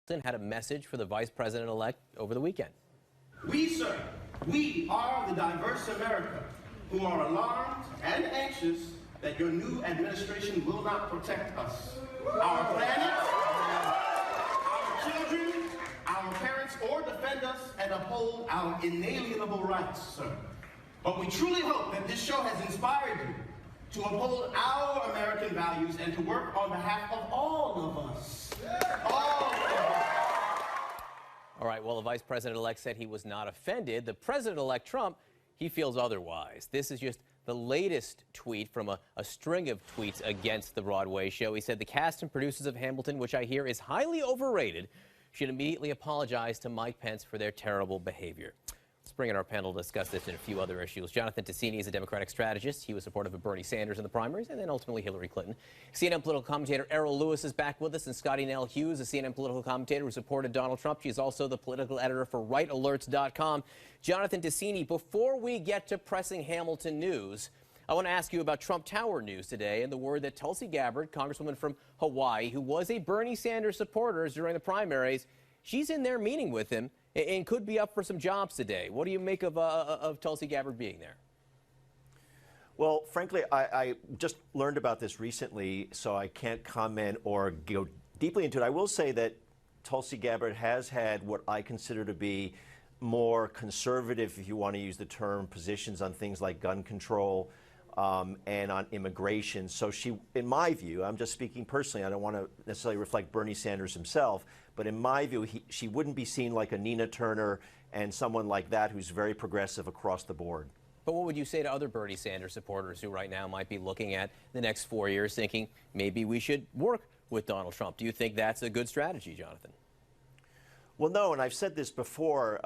Hamilton had a message for the vice president-elect over the weekend. We, sir, we are the diverse America who are alarmed and anxious that your new administration will not protect us, our planet, our children, our parents, or defend us and uphold our inalienable rights, sir. But we truly hope that this show has inspired you to uphold our American values and to work on behalf of all of us. All of us. All right, well, the vice president-elect said he was not offended. The president-elect Trump, he feels otherwise. This is just the latest tweet from a string of tweets against the Broadway show. He said the cast and producers of Hamilton, which I hear is highly overrated, should immediately apologize to Mike Pence for their terrible behavior. Let's bring in our panel to discuss this and a few other issues. Jonathan Tasini is a Democratic strategist. He was supportive of Bernie Sanders in the primaries and then ultimately Hillary Clinton. CNN political commentator Errol Lewis is back with us, and Scottie Nell Hughes, a CNN political commentator who supported Donald Trump. She's also the political editor for RightAlerts.com. Jonathan Tasini, before we get to pressing Hamilton news, I want to ask you about Trump Tower news today and the word that Tulsi Gabbard, Congresswoman from Hawaii, who was a Bernie Sanders supporter during the primaries, she's in there meeting with him and could be up for some jobs today. What do you make of Tulsi Gabbard being there? Well, frankly, I just learned about this recently, so I can't comment or go deeply into it. I will say that Tulsi Gabbard has had what I consider to be more conservative, if you want to use the term, positions on things like gun control and on immigration. So she, in my view, I'm just speaking personally, I don't want to necessarily reflect Bernie Sanders himself, but in my view, she wouldn't be seen like a Nina Turner and someone like that who's very progressive across the board. But what would you say to other Bernie Sanders supporters who right now might be looking at the next 4 years thinking maybe we should work with Donald Trump? Do you think that's a good strategy, Jonathan? Well, no, and I've said this before,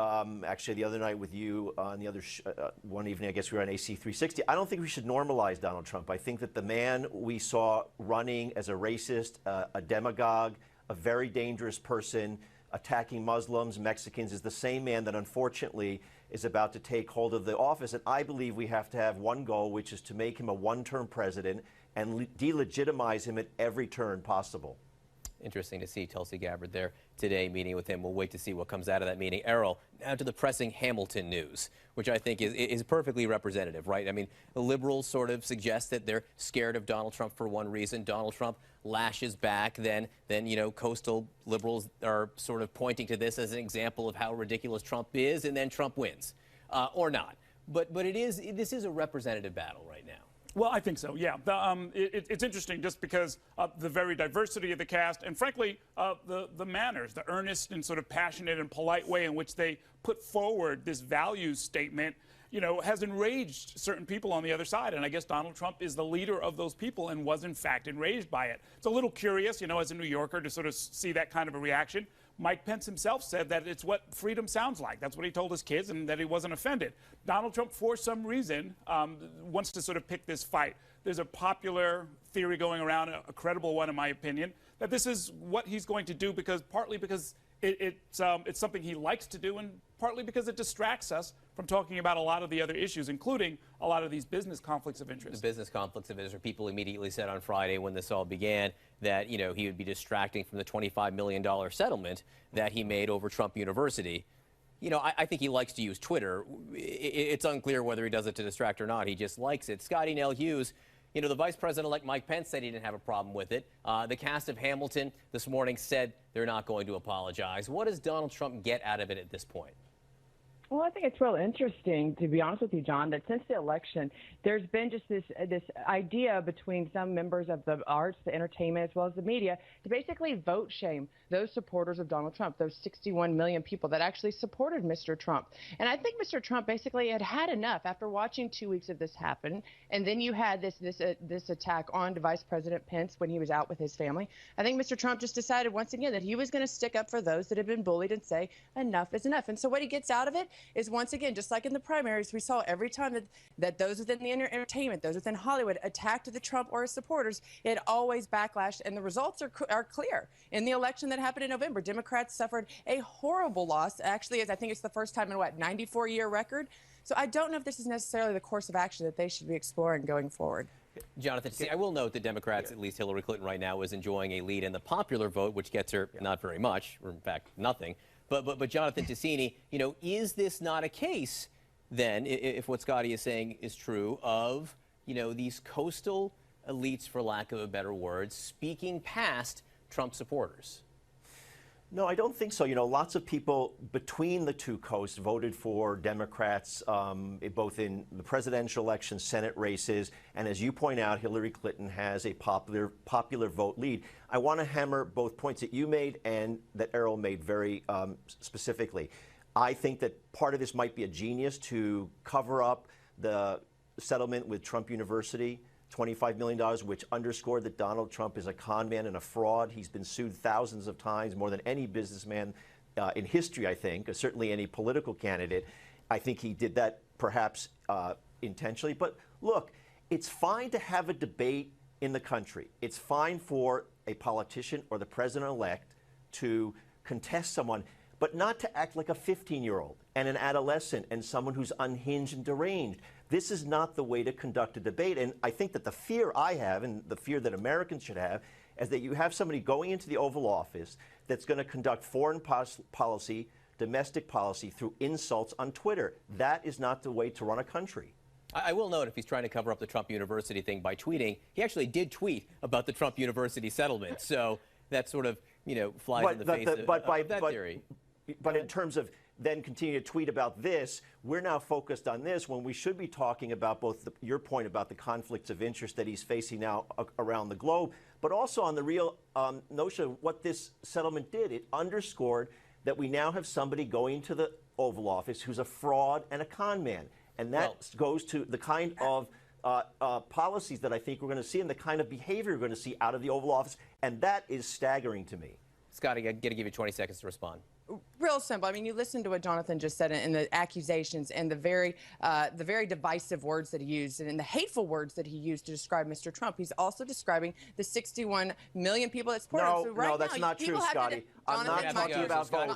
actually the other night with you on the other one evening, I guess we were on AC 360. I don't think we should normalize Donald Trump. I think that the man we saw running as a racist, a demagogue, a very dangerous person, attacking Muslims, Mexicans, is the same man that unfortunately is about to take hold of the office. And I believe we have to have one goal, which is to make him a one-term president and delegitimize him at every turn possible. Interesting to see Tulsi Gabbard there today meeting with him. We'll wait to see what comes out of that meeting. Errol, now to the pressing Hamilton news, which I think is perfectly representative, right? I mean, the liberals sort of suggest that they're scared of Donald Trump for one reason. Donald Trump lashes back. Then you know, coastal liberals are sort of pointing to this as an example of how ridiculous Trump is, and then Trump wins, or not. But this is a representative battle right now. Well, I think so, yeah. It's interesting just because the very diversity of the cast and, frankly, the manners, the earnest and sort of passionate and polite way in which they put forward this values statement, you know, has enraged certain people on the other side. And I guess Donald Trump is the leader of those people and was, in fact, enraged by it. It's a little curious, you know, as a New Yorker to sort of see that kind of a reaction. Mike Pence himself said that it's what freedom sounds like. That's what he told his kids, and that he wasn't offended. Donald Trump, for some reason, wants to sort of pick this fight. There's a popular theory going around, a credible one in my opinion, that this is what he's going to do partly because it's something he likes to do, and partly because it distracts us from talking about a lot of the other issues, including a lot of these business conflicts of interest. The business conflicts of interest. People immediately said on Friday when this all began that, you know, he would be distracting from the $25 million settlement that he made over Trump University. You know, I think he likes to use Twitter. It's unclear whether he does it to distract or not. He just likes it. Scottie Nell Hughes, you know, the vice president-elect Mike Pence said he didn't have a problem with it. The cast of Hamilton this morning said they're not going to apologize. What does Donald Trump get out of it at this point? Well, I think it's real interesting, to be honest with you, John, that since the election, there's been just this idea between some members of the arts, the entertainment, as well as the media, to basically vote shame those supporters of Donald Trump, those 61 million people that actually supported Mr. Trump. And I think Mr. Trump basically had enough after watching 2 weeks of this happen. And then you had this attack on Vice President Pence when he was out with his family. I think Mr. Trump just decided once again that he was going to stick up for those that have been bullied and say enough is enough. And so what he gets out of it is, once again, just like in the primaries, we saw every time that those within the entertainment, those within Hollywood attacked the Trump or his supporters, it always backlashed, and the results are clear. In the election that happened in November, Democrats suffered a horrible loss. Actually, I think it's the first time in, 94-year record. So I don't know if this is necessarily the course of action that they should be exploring going forward. Jonathan, see, I will note that Democrats, at least Hillary Clinton right now, is enjoying a lead in the popular vote, which gets her not very much, or in fact, nothing. But Jonathan Tasini, you know, is this not a case, then, if what Scottie is saying is true, of, you know, these coastal elites, for lack of a better word, speaking past Trump supporters? No, I don't think so. You know, lots of people between the two coasts voted for Democrats, both in the presidential election, Senate races, and as you point out, Hillary Clinton has a popular vote lead. I want to hammer both points that you made and that Errol made very specifically. I think that part of this might be a genius to cover up the settlement with Trump University, $25 million, which underscored that Donald Trump is a con man and a fraud. He's been sued thousands of times, more than any businessman in history, I think, or certainly any political candidate. I think he did that perhaps intentionally. But look, it's fine to have a debate in the country. It's fine for a politician or the president-elect to contest someone, but not to act like a 15-year-old and an adolescent and someone who's unhinged and deranged. This is not the way to conduct a debate. And I think that the fear I have, and the fear that Americans should have, is that you have somebody going into the Oval Office that's going to conduct foreign policy, domestic policy through insults on Twitter. That is not the way to run a country. I will note, if he's trying to cover up the Trump University thing by tweeting, he actually did tweet about the Trump University settlement. So that sort of, you know, flies in the face of that theory. But in terms of then continue to tweet about this, we're now focused on this when we should be talking about both your point about the conflicts of interest that he's facing now around the globe, but also on the real notion of what this settlement did. It underscored that we now have somebody going to the Oval Office who's a fraud and a con man. And that goes to the kind of policies that I think we're going to see and the kind of behavior we're going to see out of the Oval Office. And that is staggering to me. Scottie, I've got to give you 20 seconds to respond. Real simple. I mean, you listen to what Jonathan just said and the accusations and the very divisive words that he used and the hateful words that he used to describe Mr. Trump. He's also describing the 61 million people that support him. So right no, that's now, not true, Scottie. I'm not talking about voters.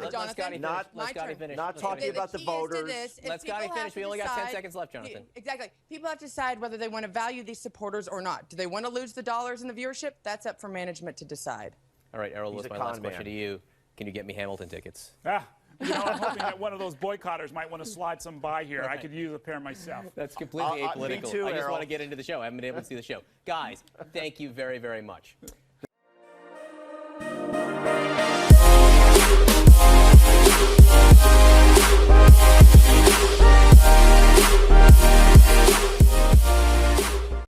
Let Scottie finish. Not talking about the voters. Let Scottie finish. We only got 10 seconds left, Jonathan. Exactly. People have to decide whether they want to value these supporters or not. Do they want to lose the dollars and the viewership? That's up for management to decide. All right, Errol, what's my last question to you? Can you get me Hamilton tickets? You know, I'm hoping that one of those boycotters might want to slide some by here. Right. I could use a pair myself. That's completely apolitical. Me too, I just Errol. want to get into the show. I haven't been able to see the show. Guys, thank you very, very much.